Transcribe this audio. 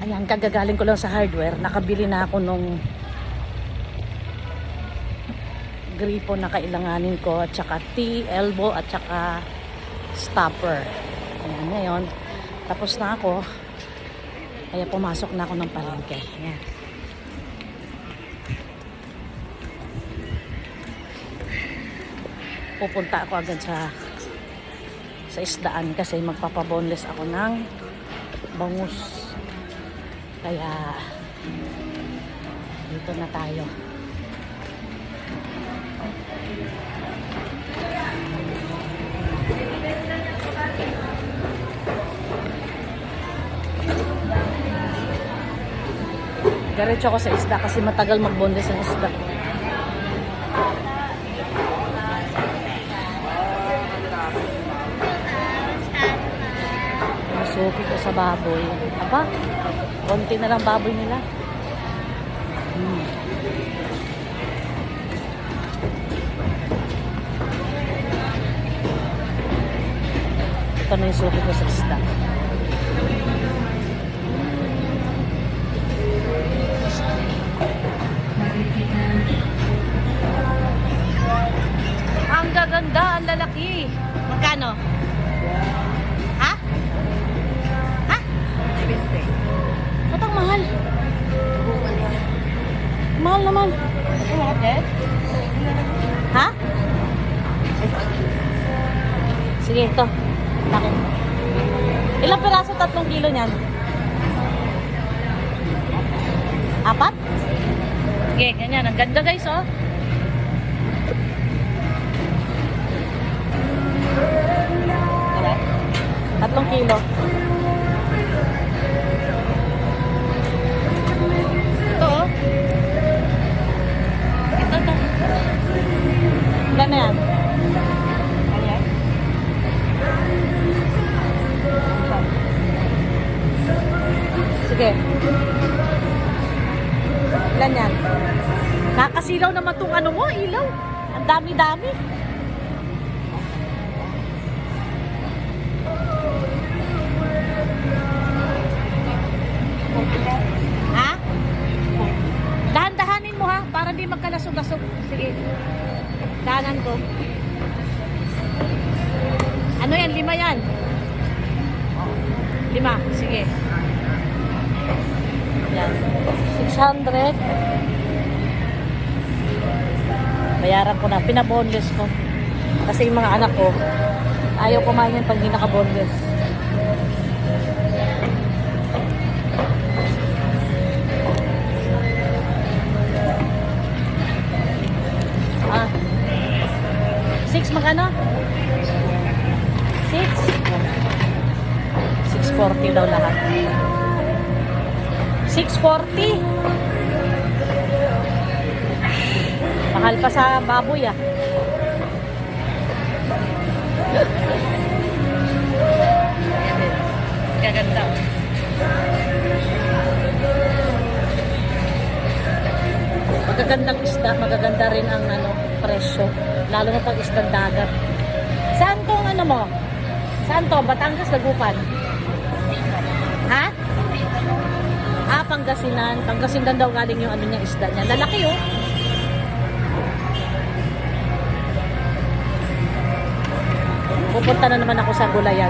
Ayan, kagagaling ko lang sa hardware. Nakabili na ako nung gripo na kailanganin ko at saka elbow at saka stopper. Ayan, ngayon tapos na ako. Kaya pumasok na ako ng palengke. Ayan. Pupunta ako agad sa isdaan kasi magpapaboneless ako ng bangus. Kaya dito na tayo. Diretso ako sa isda kasi matagal magboneless ang isda. Masuki ko sa baboy. Aba, konti na lang baboy nila. Ito na yung suki ko sa isda. Ang gaganda, ang lalaki. Magkano? Ha? Ha? Ba't ang mahal? Mahal naman. Ha? Sige, ito. Bakit? Ilang piraso 3 kilo niyan? 4? Sige, ganyan. Ang ganda guys, oh. Wala? 3 kilo. Ito, oh. Ito. Ilan na yan? Sige. Ilan yan? Nakasilaw naman itong ano mo, ilaw. Ang dami-dami. Ha? Dahan-dahanin mo ha, para di magkalasog-lasog. Sige. Dahanan ko. Ano yan? 5 yan? 5. Sige. Yan. 600. Bayaran ko na. Pinaboneless ko. Kasi yung mga anak ko, ayaw kumain yan pag hindi naka-boneless. Ah. 6 magkano? 640 daw lahat. 640. Mahal pa sa baboy ah. Gaganda. Magagandang isda, magaganda rin ang presyo. Lalo na pag isdang dagat. Saan tong ano mo? Saan to? Batangas, Dagupan? Ha? Ah, Pangasinan. Pangasinan daw galing yung ano niya isda niya. Lalaki oh. Pupunta na naman ako sa gulayan.